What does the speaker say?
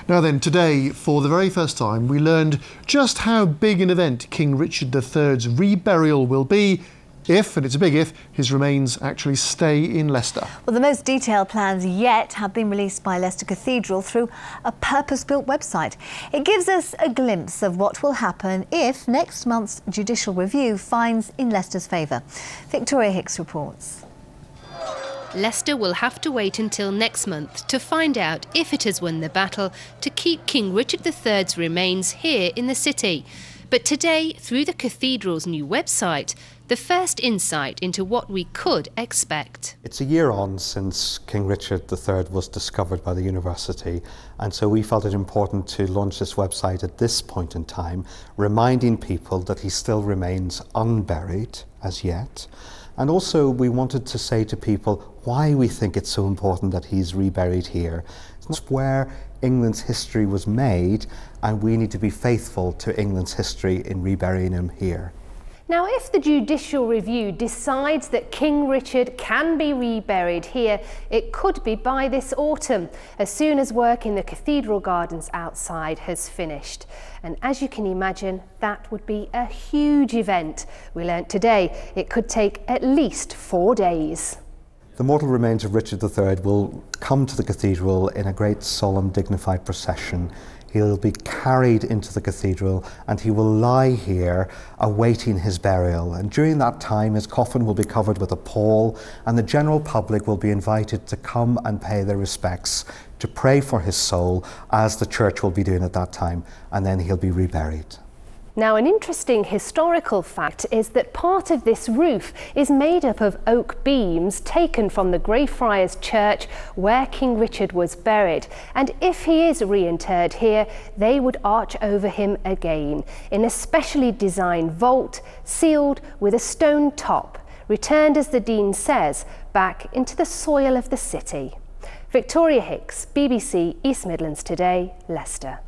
Now then, today, for the very first time, we learned just how big an event King Richard III's reburial will be if, and it's a big if, his remains actually stay in Leicester. Well, the most detailed plans yet have been released by Leicester Cathedral through a purpose-built website. It gives us a glimpse of what will happen if next month's judicial review finds in Leicester's favour. Victoria Hicks reports. Leicester will have to wait until next month to find out if it has won the battle to keep King Richard III's remains here in the city. But today, through the Cathedral's new website, the first insight into what we could expect. It's a year on since King Richard III was discovered by the university, and so we felt it important to launch this website at this point in time, reminding people that he still remains unburied as yet. And also we wanted to say to people why we think it's so important that he's reburied here. It's where England's history was made, and we need to be faithful to England's history in reburying him here. Now, if the judicial review decides that King Richard can be reburied here, it could be by this autumn, as soon as work in the cathedral gardens outside has finished. And as you can imagine, that would be a huge event. We learnt today it could take at least 4 days. The mortal remains of Richard III will come to the cathedral in a great solemn dignified procession. He'll be carried into the cathedral and he will lie here awaiting his burial. And during that time his coffin will be covered with a pall, and the general public will be invited to come and pay their respects, to pray for his soul, as the church will be doing at that time, and then he'll be reburied. Now, an interesting historical fact is that part of this roof is made up of oak beams taken from the Greyfriars Church where King Richard was buried. And if he is reinterred here, they would arch over him again in a specially designed vault, sealed with a stone top, returned, as the Dean says, back into the soil of the city. Victoria Hicks, BBC East Midlands Today, Leicester.